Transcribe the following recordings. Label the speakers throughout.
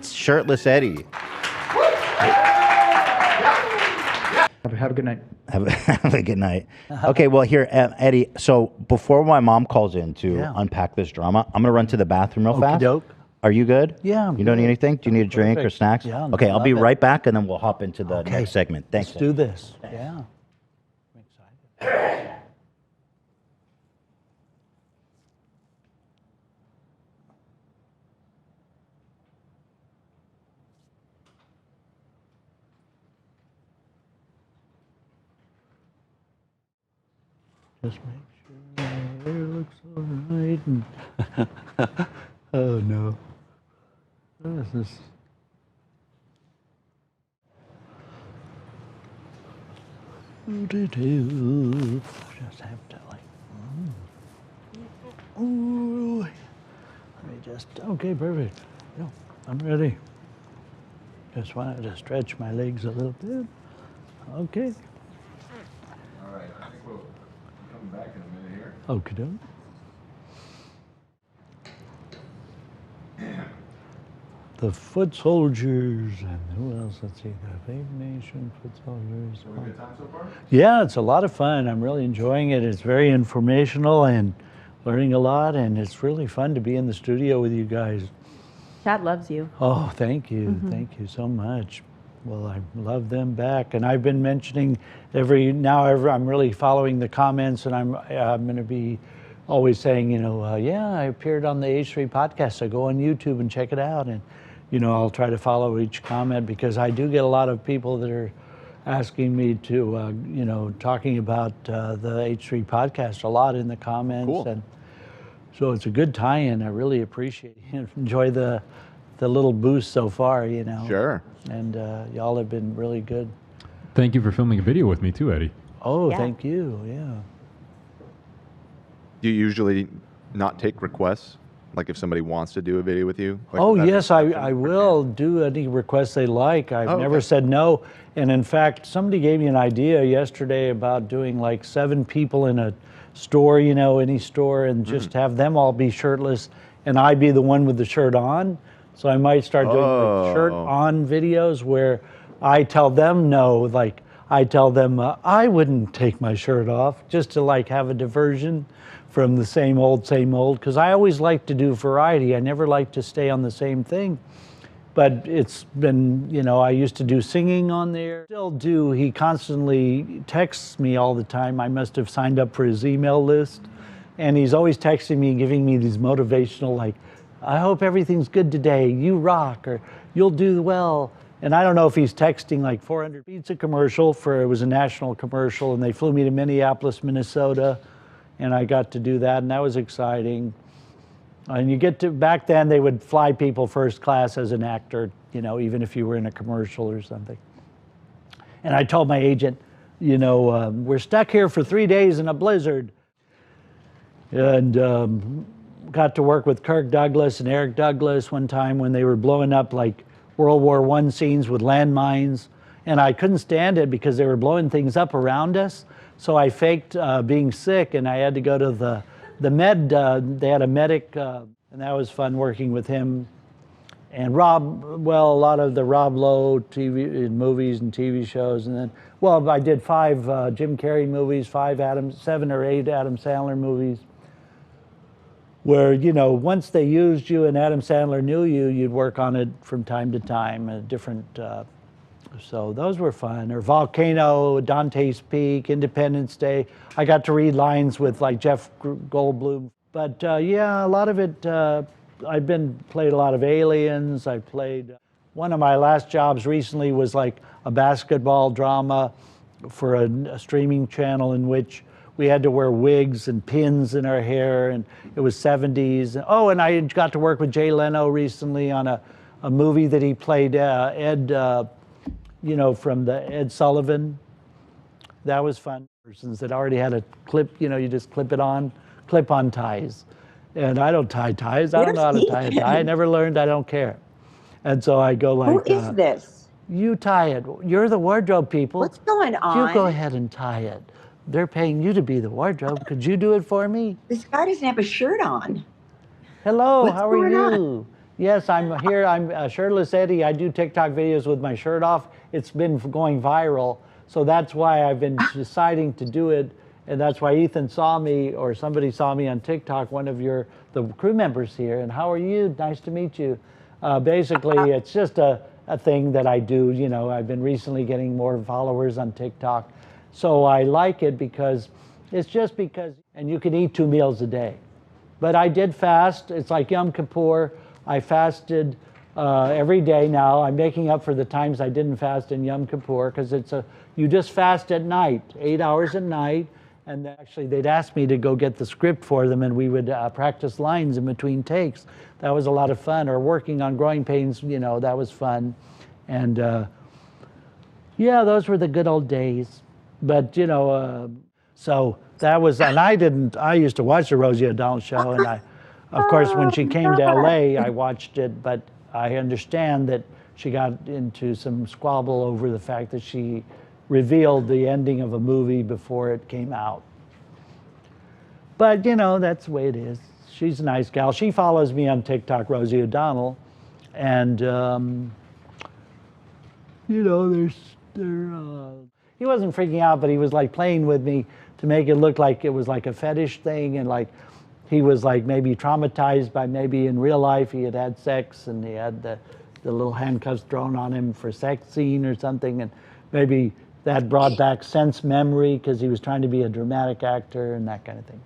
Speaker 1: It's Shirtless Eddie.
Speaker 2: Have a good night.
Speaker 1: Have a good night. Okay, well, here, Eddie, so before my mom calls in to unpack this drama, I'm going to run to the bathroom real fast.
Speaker 3: Okey-doke.
Speaker 1: Are you good?
Speaker 3: Yeah, I'm
Speaker 1: You don't need anything? Do you need a drink or snacks?
Speaker 3: Yeah,
Speaker 1: okay, I'll be
Speaker 3: love it.
Speaker 1: right back, and then we'll hop into the next segment. Thanks.
Speaker 3: Let's do this. Yeah. I'm excited. Just make sure my hair looks all right. And oh no. What is this? Just have to like. Ooh. Let me just. Okay, perfect. No, I'm ready. Just wanted to stretch my legs a little bit. Okay.
Speaker 4: All right, I think we'll come back in a minute here.
Speaker 3: Okay. The Foot Soldiers, and who else? Let's see, the Vape Nation, Foot Soldiers.
Speaker 4: Have a good time so far?
Speaker 3: Yeah, it's a lot of fun. I'm really enjoying it. It's very informational and learning a lot, and it's really fun to be in the studio with you guys.
Speaker 5: Chad loves you.
Speaker 3: Oh, thank you. Thank you so much. Well, I love them back, and I've been mentioning I'm really following the comments, and I'm going to be always saying, yeah, I appeared on the H3 podcast, so go on YouTube and check it out, and I'll try to follow each comment because I do get a lot of people that are asking me to, talking about the H3 podcast a lot in the comments,
Speaker 4: Cool.
Speaker 3: and so it's a good tie-in. I really appreciate it. Enjoy the little boost so far,
Speaker 4: Sure.
Speaker 3: And y'all have been really good.
Speaker 6: Thank you for filming a video with me too, Eddie.
Speaker 3: Oh,
Speaker 5: Yeah.
Speaker 3: thank you. Yeah.
Speaker 4: Do you usually not take requests? Like if somebody wants to do a video with you? Like
Speaker 3: Oh,
Speaker 4: that
Speaker 3: yes,
Speaker 4: exception?
Speaker 3: I will do any requests they like. I've
Speaker 4: Oh,
Speaker 3: never
Speaker 4: okay.
Speaker 3: said no. And in fact, somebody gave me an idea yesterday about doing like 7 people in a store, any store, and just have them all be shirtless and I be the one with the shirt on. So I might start doing like shirt on videos where I tell them no, like I tell them I wouldn't take my shirt off, just to like have a diversion from the same old, because I always like to do variety. I never like to stay on the same thing. But it's been, I used to do singing on there, still do. He constantly texts me all the time. I must have signed up for his email list. And he's always texting me, giving me these motivational, like, I hope everything's good today, you rock, or you'll do well. And I don't know if he's texting like 400 pizza commercial it was a national commercial, and they flew me to Minneapolis, Minnesota, and I got to do that, and that was exciting. And back then they would fly people first class as an actor, even if you were in a commercial or something. And I told my agent, we're stuck here for 3 days in a blizzard. And got to work with Kirk Douglas and Eric Douglas one time when they were blowing up like World War I scenes with landmines. And I couldn't stand it because they were blowing things up around us. So I faked being sick, and I had to go to the med. They had a medic, and that was fun working with him. And a lot of the Rob Lowe TV movies and TV shows. And then, I did 5 Jim Carrey movies, 7 or 8 Adam Sandler movies, where, once they used you and Adam Sandler knew you, you'd work on it from time to time, so those were fun. Or Volcano, Dante's Peak, Independence Day. I got to read lines with like Jeff Goldblum. But a lot of it, played a lot of aliens. I played, one of my last jobs recently was like a basketball drama for a streaming channel in which we had to wear wigs and pins in our hair, and it was 70s. Oh, and I got to work with Jay Leno recently on a movie that he played, Ed, from the Ed Sullivan. That was fun. Persons that already had a clip, you just clip-on ties. And I don't tie ties. I don't know how to tie a tie. I never learned. I don't care. And so I go like,
Speaker 7: who is this?
Speaker 3: You tie it. You're the wardrobe people.
Speaker 7: What's going on?
Speaker 3: You go ahead and tie it. They're paying you to be the wardrobe. Could you do it for me?
Speaker 7: This guy doesn't have a shirt on.
Speaker 3: Hello,
Speaker 7: What's
Speaker 3: how are
Speaker 7: going
Speaker 3: you?
Speaker 7: on?
Speaker 3: Yes, I'm here. I'm Shirtless Eddie. I do TikTok videos with my shirt off. It's been going viral. So that's why I've been deciding to do it. And that's why Ethan saw me, or somebody saw me on TikTok, one of the crew members here. And how are you? Nice to meet you. Basically, it's just a thing that I do. You know, I've been recently getting more followers on TikTok. So I like it because it's just because, and you can eat 2 meals a day. But I did fast. It's like Yom Kippur. I fasted every day now. I'm making up for the times I didn't fast in Yom Kippur, because you just fast at night, 8 hours at night. And actually, they'd ask me to go get the script for them, and we would practice lines in between takes. That was a lot of fun. Or working on Growing Pains, you know, that was fun. And yeah, those were the good old days. But, you know, so that was, and I used to watch the Rosie O'Donnell show, and of course, when she came to LA, I watched it, but I understand that she got into some squabble over the fact that she revealed the ending of a movie before it came out. But, you know, that's the way it is. She's a nice gal. She follows me on TikTok, Rosie O'Donnell, and, you know, he wasn't freaking out, but he was like playing with me to make it look like it was like a fetish thing, and like he was like maybe traumatized by maybe in real life he had had sex and he had the little handcuffs thrown on him for sex scene or something, and maybe that brought back sense memory because he was trying to be a dramatic actor and that kind of thing.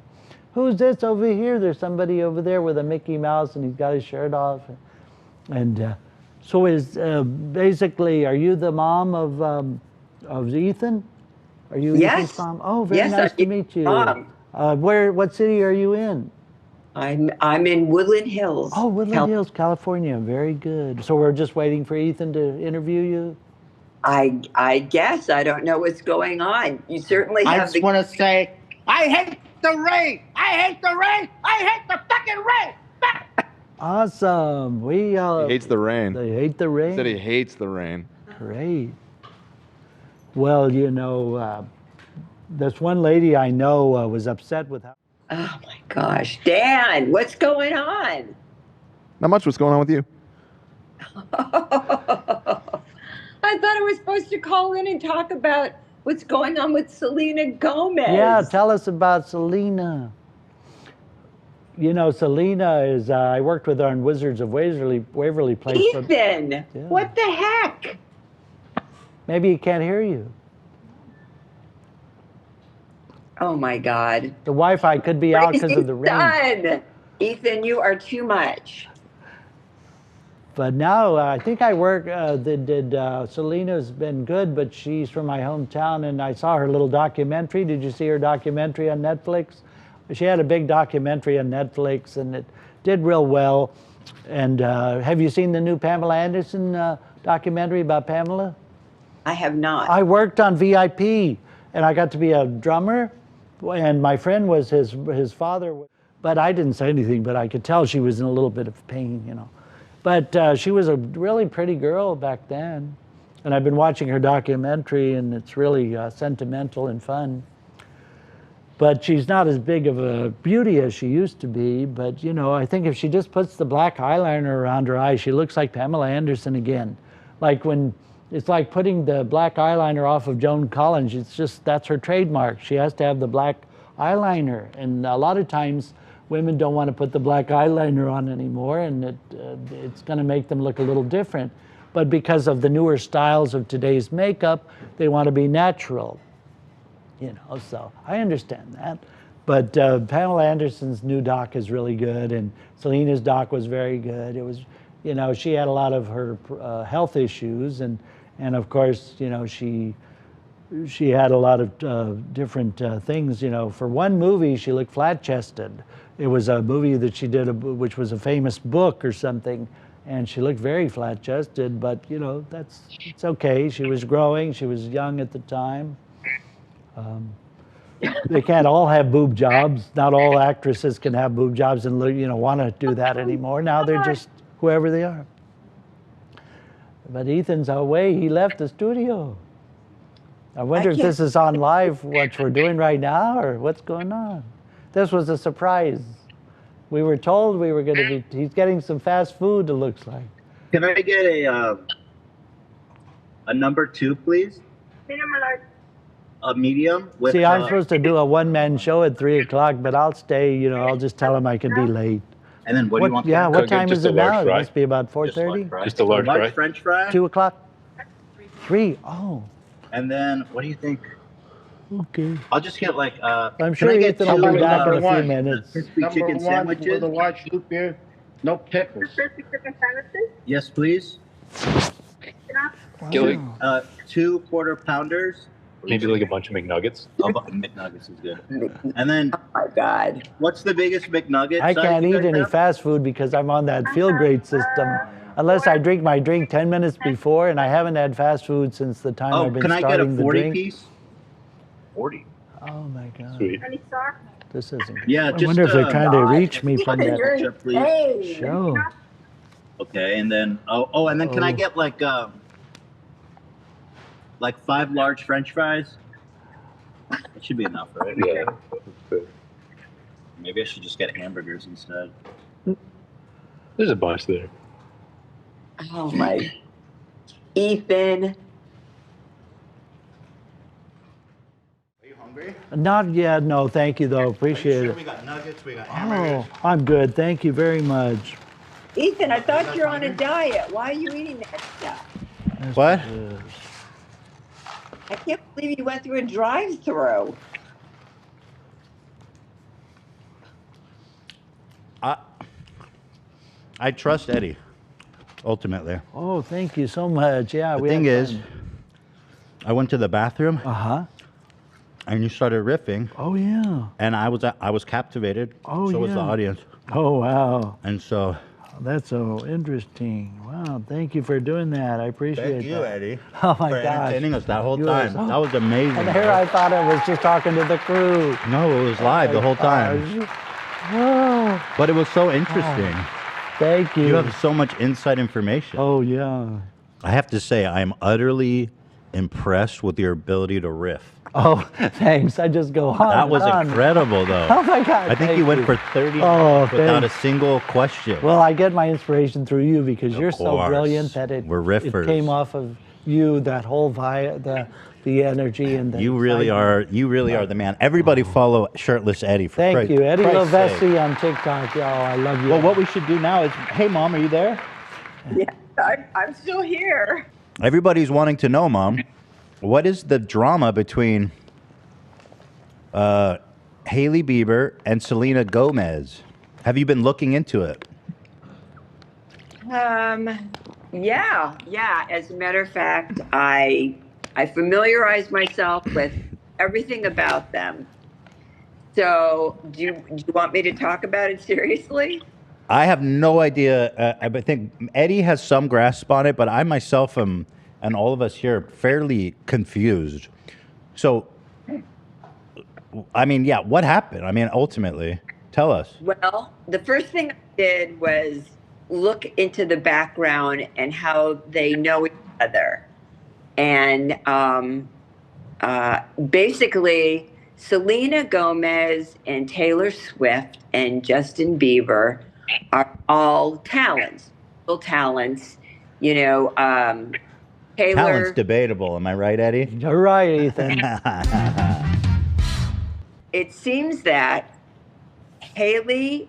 Speaker 3: Who's this over here? There's somebody over there with a Mickey Mouse and he's got his shirt off. And so basically, are you the mom of Ethan? Are you Ethan's mom? Oh, very nice to meet you.
Speaker 5: Mom.
Speaker 3: What city are you in?
Speaker 5: I'm in Woodland Hills.
Speaker 3: Oh, Woodland Hills, California. Very good. So we're just waiting for Ethan to interview you?
Speaker 5: I guess. I don't know what's going on. You certainly have.
Speaker 7: I just want to say, I hate the rain. I hate the rain. I hate the fucking rain.
Speaker 3: Awesome.
Speaker 4: He hates the rain.
Speaker 3: They hate the rain?
Speaker 4: He said he hates the rain.
Speaker 3: Great. Well, you know, this one lady I know was upset with how...
Speaker 5: Oh my gosh. Dan, what's going on?
Speaker 4: Not much. What's going on with you?
Speaker 5: I thought I was supposed to call in and talk about what's going on with Selena Gomez.
Speaker 3: Yeah, tell us about Selena. You know, Selena is, I worked with her on Wizards of Waverly Place.
Speaker 5: Ethan, what the heck?
Speaker 3: Maybe he can't hear you.
Speaker 5: Oh my God.
Speaker 3: The Wi-Fi could be out because of the rain.
Speaker 5: Son. Ethan, you are too much.
Speaker 3: But now I think I work, Selena's been good, but she's from my hometown, and I saw her little documentary. Did you see her documentary on Netflix? She had a big documentary on Netflix, and it did real well. And have you seen the new Pamela Anderson documentary about Pamela?
Speaker 5: I have not.
Speaker 3: I worked on VIP, and I got to be a drummer, and my friend was his father. But I didn't say anything, but I could tell she was in a little bit of pain, you know. But she was a really pretty girl back then. And I've been watching her documentary, and it's really sentimental and fun. But she's not as big of a beauty as she used to be. But, you know, I think if she just puts the black eyeliner around her eyes, she looks like Pamela Anderson again. Like when, it's like putting the black eyeliner off of Joan Collins. It's just, that's her trademark. She has to have the black eyeliner. And a lot of times, women don't want to put the black eyeliner on anymore, and it's going to make them look a little different. But because of the newer styles of today's makeup, they want to be natural. You know, so I understand that. But Pamela Anderson's new doc is really good, and Selena's doc was very good. It was, you know, she had a lot of her health issues, and of course, you know, she had a lot of different things. You know, for one movie, she looked flat-chested. It was a movie that she did, which was a famous book or something, and she looked very flat-chested, but, you know, it's okay. She was growing. She was young at the time. They can't all have boob jobs. Not all actresses can have boob jobs and, you know, want to do that anymore. Now they're just whoever they are. But Ethan's away. He left the studio. I wonder if this is on live, what we're doing right now, or what's going on. This was a surprise. We were told we were going to be. He's getting some fast food. It looks like.
Speaker 8: Can I get a number 2, please? A medium with.
Speaker 3: See, I'm supposed to do a one-man show at 3 o'clock, but I'll stay. You know, I'll just tell him I can be late.
Speaker 8: And then what do you want?
Speaker 3: Yeah, what time
Speaker 9: just
Speaker 3: is
Speaker 9: a
Speaker 3: it
Speaker 9: large
Speaker 3: now? It
Speaker 9: fry.
Speaker 3: must be about 4:30.
Speaker 9: Just a large fry.
Speaker 8: French fry.
Speaker 3: 2 o'clock. 3. Oh.
Speaker 8: And then what do you think?
Speaker 3: Okay.
Speaker 8: I'll just get like.
Speaker 3: I'm sure Ethan will be back in a few minutes.
Speaker 8: Crispy
Speaker 7: Number
Speaker 8: chicken
Speaker 7: 1
Speaker 8: sandwiches.
Speaker 7: with a large loop beer, no pickles.
Speaker 8: Yes, please.
Speaker 9: Get like,
Speaker 8: 2 quarter pounders.
Speaker 9: maybe like a bunch of McNuggets.
Speaker 8: Oh, but McNuggets is good. And then,
Speaker 5: Oh my God.
Speaker 8: what's the biggest McNugget?
Speaker 3: I
Speaker 8: size
Speaker 3: can't
Speaker 8: you
Speaker 3: eat
Speaker 8: guys
Speaker 3: any
Speaker 8: have?
Speaker 3: fast food because I'm on that feel great system. Unless I drink my drink 10 minutes before, and I haven't had fast food since the time
Speaker 8: Oh,
Speaker 3: I've been
Speaker 8: can I get a
Speaker 3: starting the
Speaker 8: 40
Speaker 3: drink.
Speaker 8: piece?
Speaker 9: 40.
Speaker 3: Oh my God.
Speaker 9: Sweet.
Speaker 3: This isn't good.
Speaker 8: Yeah,
Speaker 3: I
Speaker 8: just.
Speaker 3: wonder if they're trying to reach me from that
Speaker 8: Ketchup, please.
Speaker 5: Hey.
Speaker 3: show.
Speaker 8: Okay, and then and then can I get like 5 large French fries? That should be enough, right?
Speaker 9: Yeah.
Speaker 8: Maybe I should just get hamburgers instead.
Speaker 9: There's a bunch there.
Speaker 5: Oh my. Ethan.
Speaker 1: Are you hungry?
Speaker 3: Not yet, no, thank you though, appreciate
Speaker 1: Sure,
Speaker 3: it.
Speaker 1: we got nuggets, we got hamburgers.
Speaker 3: Oh, I'm good, thank you very much.
Speaker 5: Ethan, I thought you're on a diet. Why are you eating that stuff?
Speaker 1: What?
Speaker 5: I can't believe you went through a drive-through.
Speaker 1: I trust Eddie, ultimately.
Speaker 3: Oh, thank you so much. Yeah,
Speaker 1: The thing is, I went to the bathroom
Speaker 3: Uh-huh.
Speaker 1: and you started riffing,
Speaker 3: Oh yeah.
Speaker 1: and I was captivated.
Speaker 3: Oh,
Speaker 1: so was the
Speaker 3: yeah.
Speaker 1: audience,
Speaker 3: Oh wow.
Speaker 1: and so
Speaker 3: That's so interesting. Wow, thank you for doing that. I appreciate
Speaker 1: thank you,
Speaker 3: that.
Speaker 1: Eddie,
Speaker 3: Oh my
Speaker 1: for
Speaker 3: gosh.
Speaker 1: entertaining us that whole
Speaker 3: You are
Speaker 1: time.
Speaker 3: so-
Speaker 1: That was amazing.
Speaker 3: And here I thought I was just talking to the crew.
Speaker 1: No, it was live the whole time,
Speaker 3: Gosh. Oh,
Speaker 1: but it was so interesting.
Speaker 3: thank you.
Speaker 1: You have so much inside information.
Speaker 3: Oh yeah.
Speaker 1: I have to say, I am utterly impressed with your ability to riff.
Speaker 3: Oh, thanks. I just go on.
Speaker 1: That was
Speaker 3: and on.
Speaker 1: incredible, though.
Speaker 3: Oh my God.
Speaker 1: I think
Speaker 3: thank
Speaker 1: you went for 30
Speaker 3: Oh,
Speaker 1: minutes without a
Speaker 3: thanks.
Speaker 1: single question.
Speaker 3: Well, I get my inspiration through you because you're so
Speaker 1: course.
Speaker 3: brilliant that
Speaker 1: We're
Speaker 3: it
Speaker 1: riffers.
Speaker 3: came off of you, that whole the energy and the
Speaker 1: You really are the man. Everybody follow Shirtless Eddie. For
Speaker 3: Thank
Speaker 1: Christ-
Speaker 3: you, Eddie
Speaker 1: Christ's sake.
Speaker 3: Lovesi on TikTok. Oh, I love you.
Speaker 1: Well, what we should do now is, hey, Mom, are you there?
Speaker 5: Yeah, I'm still here.
Speaker 1: Everybody's wanting to know, Mom, what is the drama between Hailey Bieber and Selena Gomez? Have you been looking into it?
Speaker 5: Yeah. As a matter of fact, I familiarized myself with everything about them. So, do you want me to talk about it seriously?
Speaker 1: I have no idea. I think Eddie has some grasp on it, but I myself am, and all of us here, fairly confused. So, I mean, yeah, what happened? I mean, ultimately, tell us.
Speaker 5: Well, the first thing I did was look into the background and how they know each other. And basically, Selena Gomez and Taylor Swift and Justin Bieber are all talents. You know, Taylor.
Speaker 1: Talent's debatable. Am I right, Eddie?
Speaker 3: You're right, Ethan.
Speaker 5: It seems that Hailey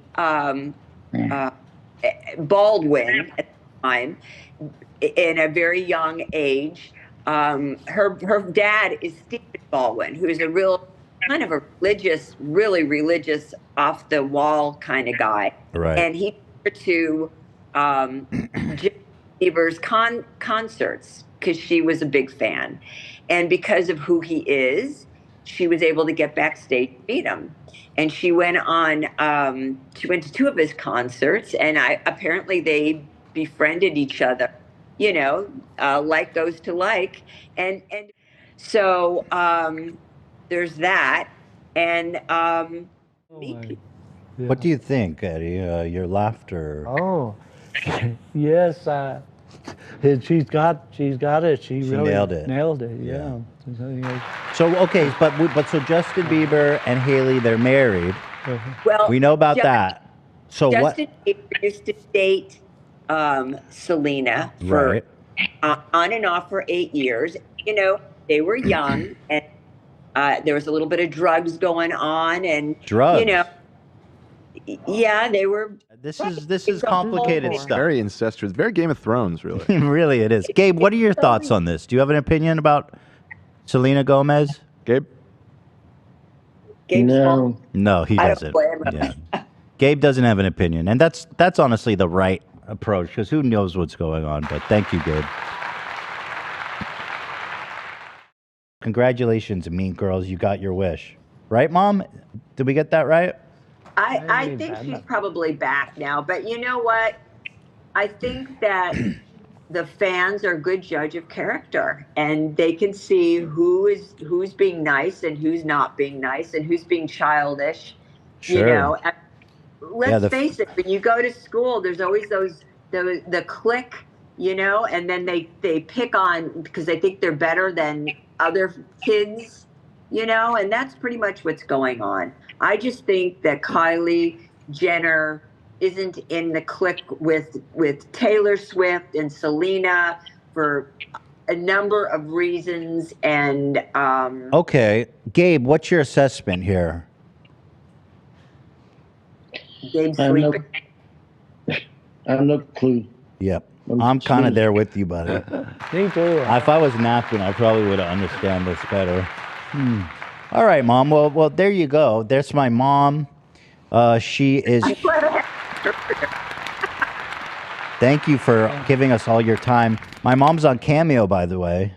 Speaker 5: Baldwin at the time, in a very young age, her dad is Stephen Baldwin, who's a real kind of a religious, really religious, off the wall kind of guy.
Speaker 1: Right.
Speaker 5: And he took her to Justin Bieber's concerts because she was a big fan, and because of who he is, she was able to get backstage to meet him. And she went on. She went to 2 of his concerts, and apparently they befriended each other. You know, like goes to like, and so there's that. And
Speaker 1: What do you think, Eddie? Your laughter.
Speaker 3: Oh, yes. She's got it. She really
Speaker 1: nailed it.
Speaker 3: Nailed it. Yeah.
Speaker 1: So okay, but so Justin Bieber and Hailey, they're married.
Speaker 5: well,
Speaker 1: We know about that. So what?
Speaker 5: Justin Bieber used to date Selena for
Speaker 1: Right.
Speaker 5: On and off for 8 years. You know, they were young, and there was a little bit of drugs going on, and you
Speaker 1: Drugs.
Speaker 5: know, yeah, they were.
Speaker 1: This is complicated
Speaker 2: for?
Speaker 1: stuff.
Speaker 4: Very incestuous. Very Game of Thrones, really.
Speaker 1: Really, it is. Gabe, what are your thoughts on this? Do you have an opinion about Selena Gomez?
Speaker 4: Gabe?
Speaker 5: Gabe's fault.
Speaker 1: No, he
Speaker 5: I don't
Speaker 1: doesn't.
Speaker 5: blame him.
Speaker 1: Yeah. Gabe doesn't have an opinion, and that's honestly the right approach because who knows what's going on. But thank you, Gabe. Congratulations, Mean Girls. You got your wish, right, Mom? Did we get that right?
Speaker 5: I think she's probably back now, but you know what? I think that the fans are a good judge of character, and they can see who's being nice and who's not being nice and who's being childish. You
Speaker 1: Sure.
Speaker 5: know, let's face it. When you go to school, there's always the clique, you know, and then they pick on because they think they're better than other kids, you know, and that's pretty much what's going on. I just think that Kylie Jenner isn't in the clique with Taylor Swift and Selena for a number of reasons. And
Speaker 1: Okay, Gabe, what's your assessment here?
Speaker 5: Gabe's
Speaker 10: I have no,
Speaker 5: sleeping.
Speaker 10: I have no clue.
Speaker 1: Yep, I'm kind of there with you, buddy.
Speaker 3: Me too.
Speaker 1: If I was napping, I probably would have understand this better. All right, Mom. Well, there you go. There's my mom. She is. Thank you for giving us all your time. My mom's on Cameo, by the way.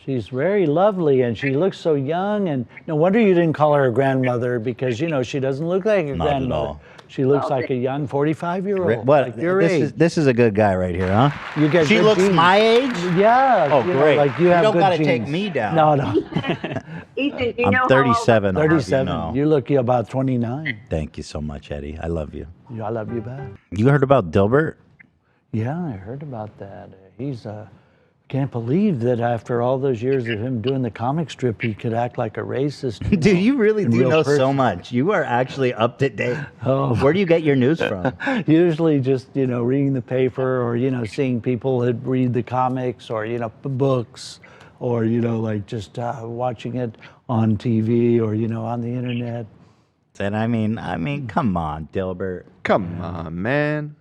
Speaker 3: She's very lovely, and she looks so young. And no wonder you didn't call her a grandmother because you know she doesn't look like a
Speaker 1: Not at
Speaker 3: grandmother.
Speaker 1: all.
Speaker 3: She looks like a young 45-year-old.
Speaker 1: What?
Speaker 3: Like your age.
Speaker 1: This is a good guy right here, huh?
Speaker 3: You get
Speaker 1: She
Speaker 3: good
Speaker 1: looks
Speaker 3: genes.
Speaker 1: my age.
Speaker 3: Yeah.
Speaker 1: Oh,
Speaker 3: you know,
Speaker 1: great.
Speaker 3: like you have
Speaker 1: don't
Speaker 3: good
Speaker 1: gotta
Speaker 3: genes.
Speaker 1: take me down.
Speaker 3: No.
Speaker 5: Ethan, do you
Speaker 1: I'm
Speaker 5: know how
Speaker 1: 37. I'll have you
Speaker 3: 37.
Speaker 1: know.
Speaker 3: You look about 29.
Speaker 1: Thank you so much, Eddie. I love you.
Speaker 3: Yeah, I love you back.
Speaker 1: You heard about Dilbert?
Speaker 3: Yeah, I heard about that. He's can't believe that after all those years of him doing the comic strip, he could act like a racist.
Speaker 1: Dude, you really
Speaker 3: in
Speaker 1: do
Speaker 3: real
Speaker 1: know so
Speaker 3: person.
Speaker 1: much. You are actually up to date.
Speaker 3: Oh.
Speaker 1: Where do you get your news from?
Speaker 3: Usually just, you know, reading the paper or, you know, seeing people that read the comics or, you know, books or, you know, like just watching it on TV or, you know, on the internet.
Speaker 1: And I mean, come on, Dilbert.
Speaker 4: Come on, man.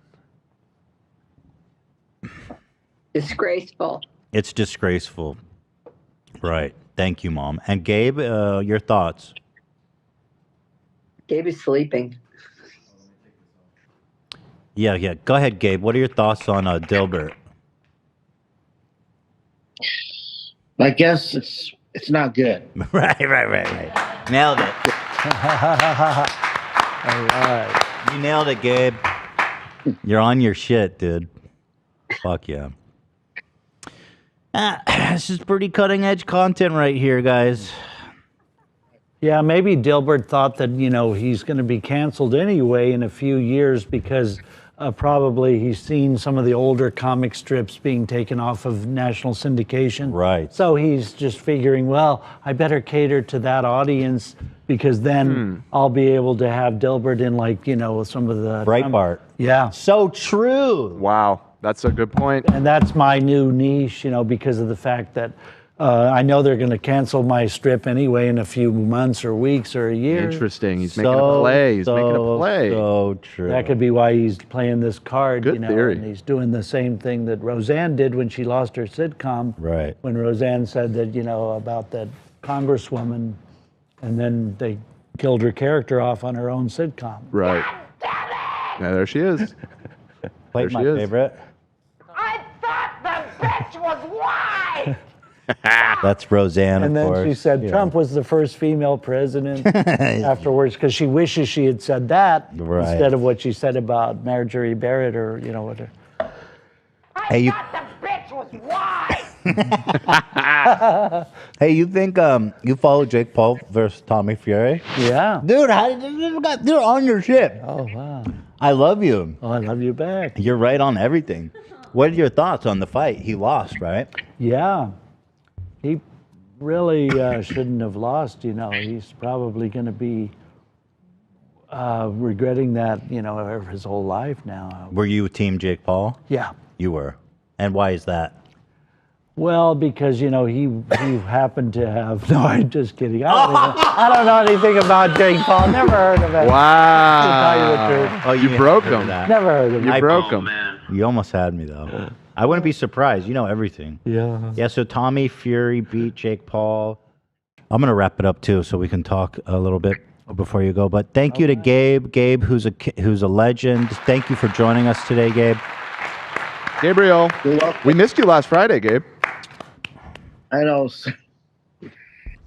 Speaker 5: disgraceful?
Speaker 1: It's disgraceful. Right. Thank you, Mom. And Gabe, your thoughts?
Speaker 5: Gabe is sleeping.
Speaker 1: Yeah. Go ahead, Gabe. What are your thoughts on Dilbert?
Speaker 10: I guess it's not good.
Speaker 1: Right. Nailed it.
Speaker 3: All right.
Speaker 1: You nailed it, Gabe. You're on your shit, dude. Fuck yeah. This is pretty cutting edge content right here, guys.
Speaker 3: Yeah, maybe Dilbert thought that, you know, he's going to be canceled anyway in a few years because probably he's seen some of the older comic strips being taken off of national syndication.
Speaker 1: Right.
Speaker 3: So he's just figuring, well, I better cater to that audience because then I'll be able to have Dilbert in, like, you know, some of the...
Speaker 1: Breitbart.
Speaker 3: Yeah.
Speaker 1: So true.
Speaker 4: Wow, that's a good point.
Speaker 3: And that's my new niche, you know, because of the fact that I know they're going to cancel my strip anyway in a few months or weeks or a year.
Speaker 4: Interesting. He's making a play. He's making a play.
Speaker 1: So true.
Speaker 3: That could be why he's playing this card,
Speaker 4: Good
Speaker 3: you know,
Speaker 4: theory.
Speaker 3: and he's doing the same thing that Roseanne did when she lost her sitcom.
Speaker 1: Right.
Speaker 3: When Roseanne said that, you know, about that congresswoman, and then they killed her character off on her own sitcom.
Speaker 4: Right. Yeah, there she is.
Speaker 1: Play
Speaker 4: There
Speaker 1: my
Speaker 4: she is.
Speaker 1: favorite.
Speaker 7: I thought the bitch was white.
Speaker 1: That's Roseanne,
Speaker 3: And
Speaker 1: of
Speaker 3: then
Speaker 1: course.
Speaker 3: she said
Speaker 1: Yeah.
Speaker 3: Trump was the first female president afterwards because she wishes she had said that
Speaker 1: Right.
Speaker 3: instead of what she said about Marjorie Barrett or, you know, what.
Speaker 1: Hey, you.
Speaker 7: The bitch was white.
Speaker 1: Hey, you think you follow Jake Paul versus Tommy Fury?
Speaker 3: Yeah.
Speaker 1: Dude, they're on your shit.
Speaker 3: Oh, wow.
Speaker 1: I love you.
Speaker 3: Oh, I love you back.
Speaker 1: You're right on everything. What are your thoughts on the fight? He lost, right?
Speaker 3: Yeah. He really shouldn't have lost, you know. He's probably going to be regretting that, you know, his whole life now.
Speaker 1: Were you Team Jake Paul?
Speaker 3: Yeah.
Speaker 1: You were. And why is that?
Speaker 3: Well, because, you know, he happened to have, no, I'm just kidding. I don't know anything about Jake Paul. Never heard of it.
Speaker 4: Wow.
Speaker 3: To tell you the truth.
Speaker 1: Oh,
Speaker 4: You broke
Speaker 1: heard of
Speaker 4: him.
Speaker 1: that.
Speaker 3: Never heard of it.
Speaker 4: You broke him.
Speaker 1: You almost had me, though. I wouldn't be surprised. You know everything.
Speaker 3: Yeah.
Speaker 1: Yeah, so Tommy Fury beat Jake Paul. I'm going to wrap it up, too, so we can talk a little bit before you go. But thank you to Gabe. Gabe, who's a legend. Thank you for joining us today, Gabe.
Speaker 4: Gabriel, we missed you last Friday, Gabe.
Speaker 10: I know.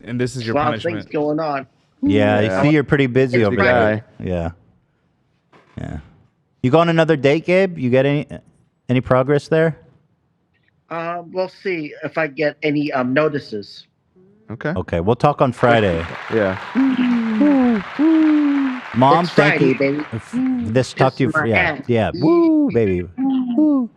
Speaker 11: And this is your
Speaker 10: A lot of
Speaker 11: punishment.
Speaker 10: things going on.
Speaker 1: Yeah,
Speaker 4: Yeah.
Speaker 1: I see you're pretty busy over there. Yeah. Yeah. You go on another date, Gabe? You get any progress there?
Speaker 10: We'll see if I get any notices.
Speaker 4: Okay.
Speaker 1: Okay, we'll talk on Friday.
Speaker 4: Yeah.
Speaker 1: Mom,
Speaker 10: It's
Speaker 1: thank
Speaker 10: Friday,
Speaker 1: you.
Speaker 10: baby.
Speaker 1: This talk to you.
Speaker 10: my
Speaker 1: Yeah.
Speaker 10: ass.
Speaker 1: Yeah. Woo, baby. Woo.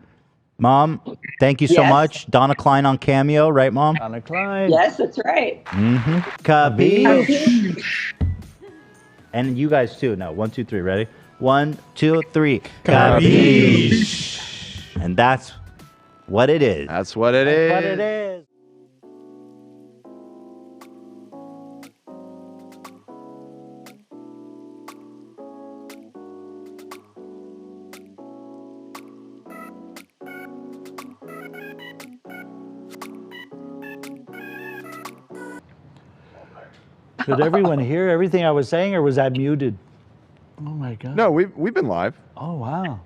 Speaker 1: Mom, thank you so
Speaker 5: Yes.
Speaker 1: much. Donna Klein on Cameo, right, Mom?
Speaker 3: Donna Klein.
Speaker 5: Yes, that's right.
Speaker 1: Mm-hmm. Capiche. And you guys too. No, 1, 2, 3. Ready? 1, 2, 3. Capiche. And that's what it is.
Speaker 4: That's what it is.
Speaker 3: What it is. Did everyone hear everything I was saying, or was that muted? Oh my God.
Speaker 4: No, we've been live.
Speaker 3: Oh wow.